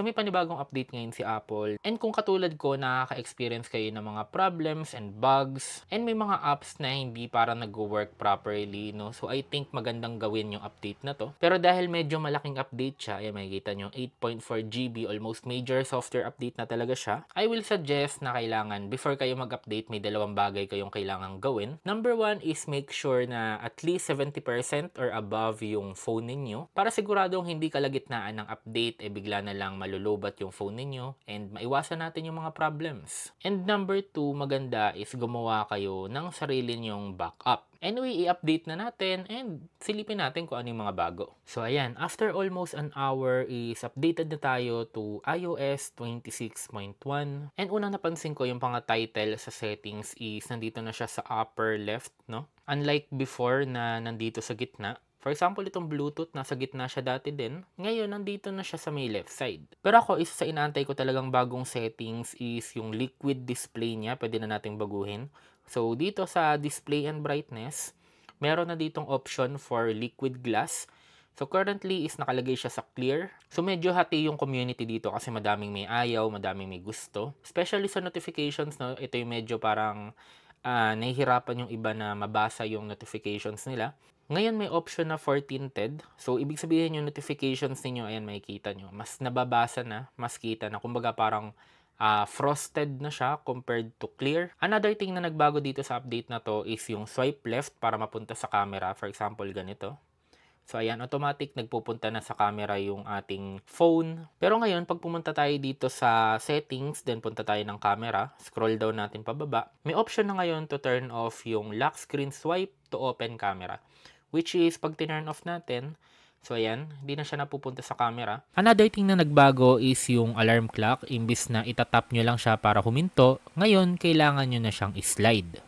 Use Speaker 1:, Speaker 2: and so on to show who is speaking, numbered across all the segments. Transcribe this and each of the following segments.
Speaker 1: So may panibagong update ngayon si Apple. And kung katulad ko, nakaka-experience kayo ng mga problems and bugs, and may mga apps na hindi para nag-work properly, no? So I think magandang gawin yung update na to. Pero dahil medyo malaking update siya, ayan, makikita nyo, 8.4 GB, almost major software update na talaga siya, I will suggest na kailangan, before kayo mag-update, may dalawang bagay kayong kailangang gawin. Number one is make sure na at least 70% or above yung phone ninyo para siguradong hindi kalagitnaan ng update, bigla na lang malulobat yung phone ninyo and maiwasan natin yung mga problems. And number two, maganda is gumawa kayo ng sarili nyong backup. Anyway, i-update na natin and silipin natin kung ano yung mga bago. So ayan, after almost an hour is updated na tayo to iOS 26.1. And unang napansin ko yung mga title sa settings is nandito na siya sa upper left, no? Unlike before na nandito sa gitna. For example, itong Bluetooth, nasa gitna siya dati din. Ngayon, nandito na siya sa may left side. Pero ako, isa sa inaantay ko talagang bagong settings is yung liquid display niya. Pwede na nating baguhin. So, dito sa display and brightness, meron na ditong option for liquid glass. So, currently is nakalagay siya sa clear. So, medyo hati yung community dito kasi madaming may ayaw, madaming may gusto. Especially sa notifications, no? Ito yung medyo parang nahihirapan yung iba na mabasa yung notifications nila. Ngayon may option na for tinted. So, ibig sabihin yung notifications ninyo, ayan, makikita nyo. Mas nababasa na, mas kita na. Kumbaga parang frosted na siya compared to clear. Another thing na nagbago dito sa update na to is yung swipe left para mapunta sa camera. For example, ganito. So, ayan, automatic nagpupunta na sa camera yung ating phone. Pero ngayon, pag pumunta tayo dito sa settings, then punta tayo ng camera, scroll down natin pababa, may option na ngayon to turn off yung lock screen swipe to open camera. Which is, pag tinurn off natin, so ayan, hindi na siya napupunta sa camera. Another thing na nagbago is yung alarm clock. Imbis na itatap nyo lang siya para huminto, ngayon, kailangan nyo na siyang slide.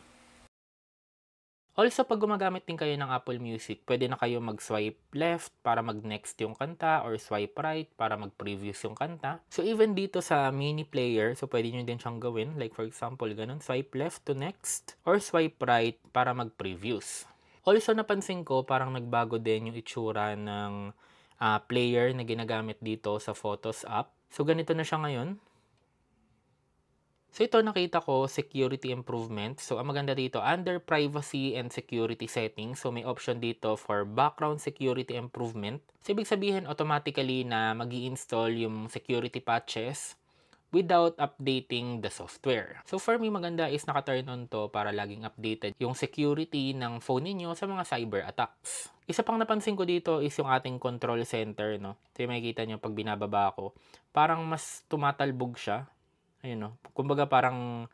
Speaker 1: Also, pag gumagamit din kayo ng Apple Music, pwede na kayo mag-swipe left para mag-next yung kanta or swipe right para mag-previous yung kanta. So, even dito sa mini player, so pwede nyo din siyang gawin. Like for example, ganun, swipe left to next or swipe right para mag-previous. Also, napansin ko, parang nagbago din yung itsura ng player na ginagamit dito sa Photos app. So, ganito na siya ngayon. So, ito nakita ko, security improvement. So, ang maganda dito, under privacy and security settings. So, may option dito for background security improvement. So, ibig sabihin, automatically na mag-i-install yung security patches without updating the software. So for me, maganda is naka-turn on to para laging updated yung security ng phone niyo sa mga cyber attacks. Isa pang napansin ko dito is yung ating control center, no? So makikita nyo pag binababa ko, parang mas tumatalbog siya. Ayun, no? Kumbaga parang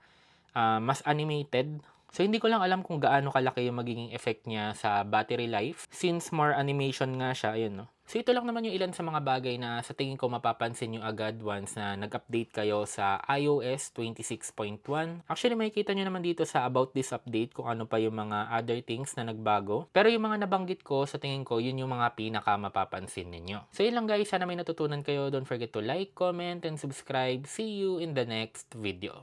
Speaker 1: mas animated. So, hindi ko lang alam kung gaano kalaki yung magiging effect niya sa battery life. Since more animation nga siya, ayun, no? So, ito lang naman yung ilan sa mga bagay na sa tingin ko mapapansin nyo agad once na nag-update kayo sa iOS 26.1. Actually, makikita nyo naman dito sa About This Update kung ano pa yung mga other things na nagbago. Pero yung mga nabanggit ko, sa tingin ko, yun yung mga pinaka mapapansin ninyo. So, yun lang guys. Sana may natutunan kayo. Don't forget to like, comment, and subscribe. See you in the next video.